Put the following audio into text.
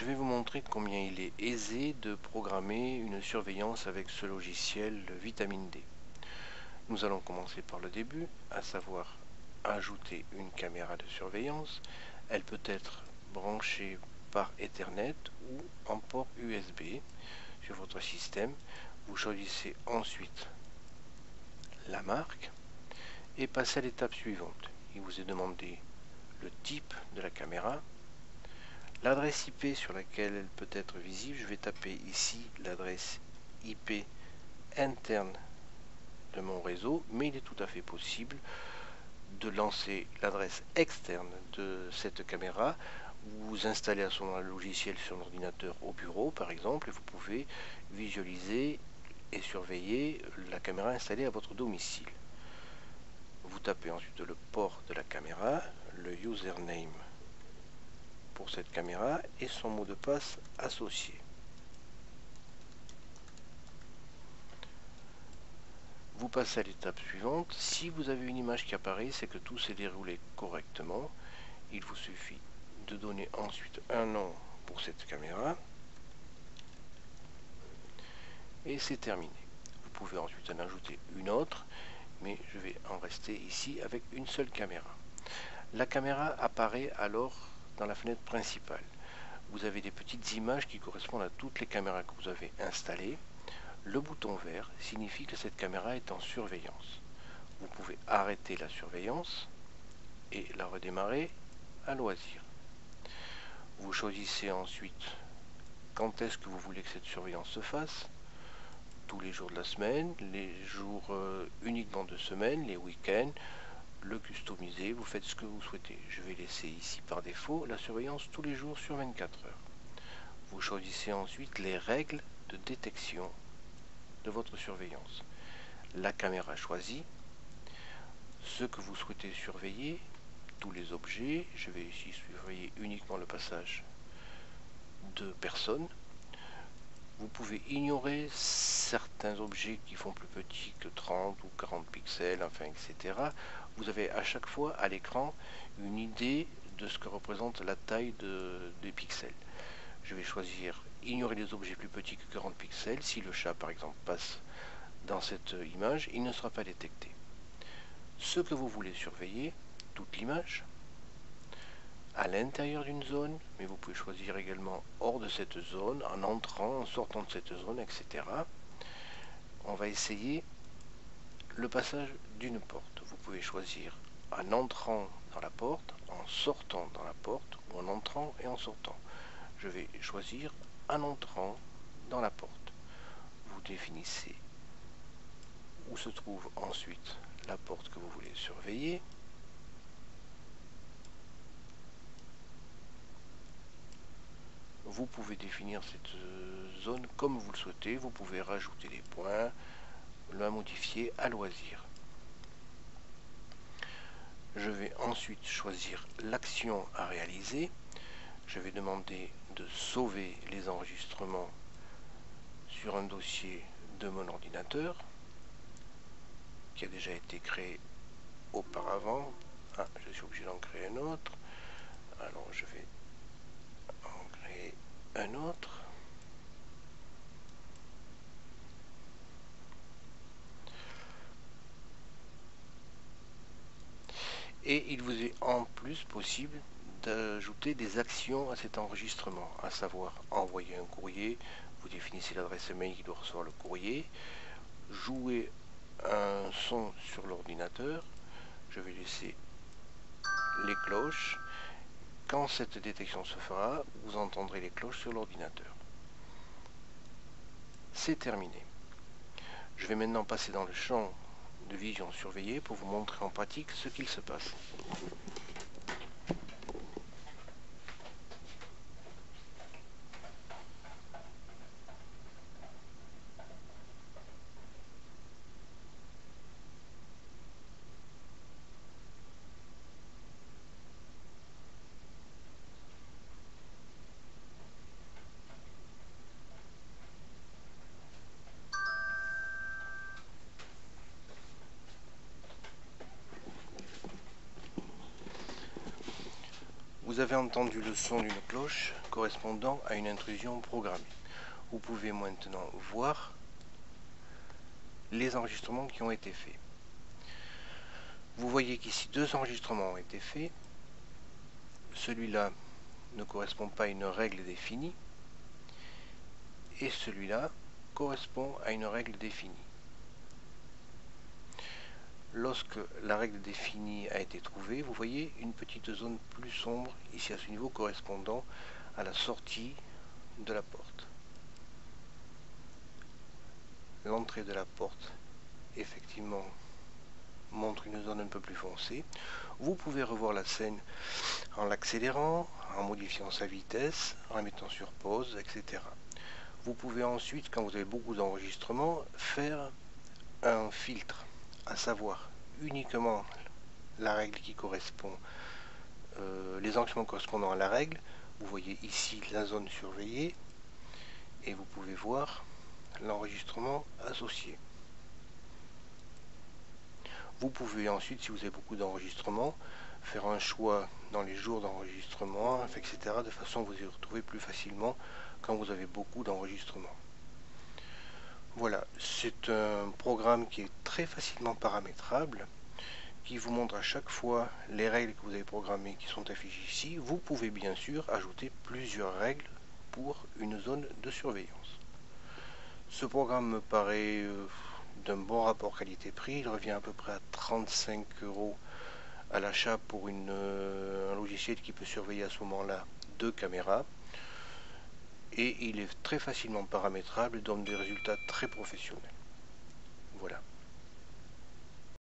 Je vais vous montrer combien il est aisé de programmer une surveillance avec ce logiciel Vitamine D. Nous allons commencer par le début, à savoir ajouter une caméra de surveillance. Elle peut être branchée par Ethernet ou en port USB sur votre système. Vous choisissez ensuite la marque et passez à l'étape suivante. Il vous est demandé le type de la caméra, l'adresse IP sur laquelle elle peut être visible. Je vais taper ici l'adresse IP interne de mon réseau, mais il est tout à fait possible de lancer l'adresse externe de cette caméra. Vous installez à ce moment-là le logiciel sur l'ordinateur au bureau par exemple, et vous pouvez visualiser et surveiller la caméra installée à votre domicile. Vous tapez ensuite le port de la caméra, le username pour cette caméra et son mot de passe associé. Vous passez à l'étape suivante. Si vous avez une image qui apparaît, c'est que tout s'est déroulé correctement. Il vous suffit de donner ensuite un nom pour cette caméra et c'est terminé. Vous pouvez ensuite en ajouter une autre, mais je vais en rester ici avec une seule caméra. La caméra apparaît alors dans la fenêtre principale. Vous avez des petites images qui correspondent à toutes les caméras que vous avez installées. Le bouton vert signifie que cette caméra est en surveillance. Vous pouvez arrêter la surveillance et la redémarrer à loisir. Vous choisissez ensuite quand est-ce que vous voulez que cette surveillance se fasse. Tous les jours de la semaine, les jours uniquement de semaine, les week-ends, le customiser, vous faites ce que vous souhaitez. Je vais laisser ici par défaut la surveillance tous les jours sur 24 heures. Vous choisissez ensuite les règles de détection de votre surveillance. La caméra choisie, ce que vous souhaitez surveiller, tous les objets. Je vais ici surveiller uniquement le passage de personnes. Vous pouvez ignorer certains objets qui font plus petits que 30 ou 40 pixels, enfin, etc. Vous avez à chaque fois à l'écran une idée de ce que représente la taille des pixels. Je vais choisir ignorer les objets plus petits que 40 pixels. Si le chat par exemple passe dans cette image, il ne sera pas détecté. Ce que vous voulez surveiller, toute l'image, à l'intérieur d'une zone, mais vous pouvez choisir également hors de cette zone, en entrant, en sortant de cette zone, etc. On va essayer le passage d'une porte. Vous pouvez choisir en entrant dans la porte, en sortant dans la porte, ou en entrant et en sortant. Je vais choisir en entrant dans la porte. Vous définissez où se trouve ensuite la porte que vous voulez surveiller. Vous pouvez définir cette zone comme vous le souhaitez. Vous pouvez rajouter des points, la modifier à loisir. Je vais ensuite choisir l'action à réaliser. Je vais demander de sauver les enregistrements sur un dossier de mon ordinateur qui a déjà été créé auparavant. Je suis obligé d'en créer un autre. Alors je vais en créer un autre. Et il vous est en plus possible d'ajouter des actions à cet enregistrement, à savoir envoyer un courrier. Vous définissez l'adresse mail qui doit recevoir le courrier, jouer un son sur l'ordinateur. Je vais laisser les cloches. Quand cette détection se fera, vous entendrez les cloches sur l'ordinateur. C'est terminé. Je vais maintenant passer dans le champ de vision surveillée pour vous montrer en pratique ce qu'il se passe. avez entendu le son d'une cloche correspondant à une intrusion programmée. Vous pouvez maintenant voir les enregistrements qui ont été faits. Vous voyez qu'ici 2 enregistrements ont été faits. Celui-là ne correspond pas à une règle définie et celui-là correspond à une règle définie. Lorsque la règle définie a été trouvée, vous voyez une petite zone plus sombre ici à ce niveau correspondant à la sortie de la porte. L'entrée de la porte effectivement montre une zone un peu plus foncée. Vous pouvez revoir la scène en l'accélérant, en modifiant sa vitesse, en la mettant sur pause, etc. Vous pouvez ensuite, quand vous avez beaucoup d'enregistrements, faire un filtre, à savoir uniquement la règle qui correspond, les enregistrements correspondant à la règle. Vous voyez ici la zone surveillée et vous pouvez voir l'enregistrement associé. Vous pouvez ensuite, si vous avez beaucoup d'enregistrements, faire un choix dans les jours d'enregistrement, etc., de façon à vous y retrouver plus facilement quand vous avez beaucoup d'enregistrements. Voilà, c'est un programme qui est très facilement paramétrable, qui vous montre à chaque fois les règles que vous avez programmées qui sont affichées ici. Vous pouvez bien sûr ajouter plusieurs règles pour une zone de surveillance. Ce programme me paraît d'un bon rapport qualité-prix. Il revient à peu près à 35 € à l'achat pour un logiciel qui peut surveiller à ce moment-là 2 caméras. Et il est très facilement paramétrable et donne des résultats très professionnels. Voilà.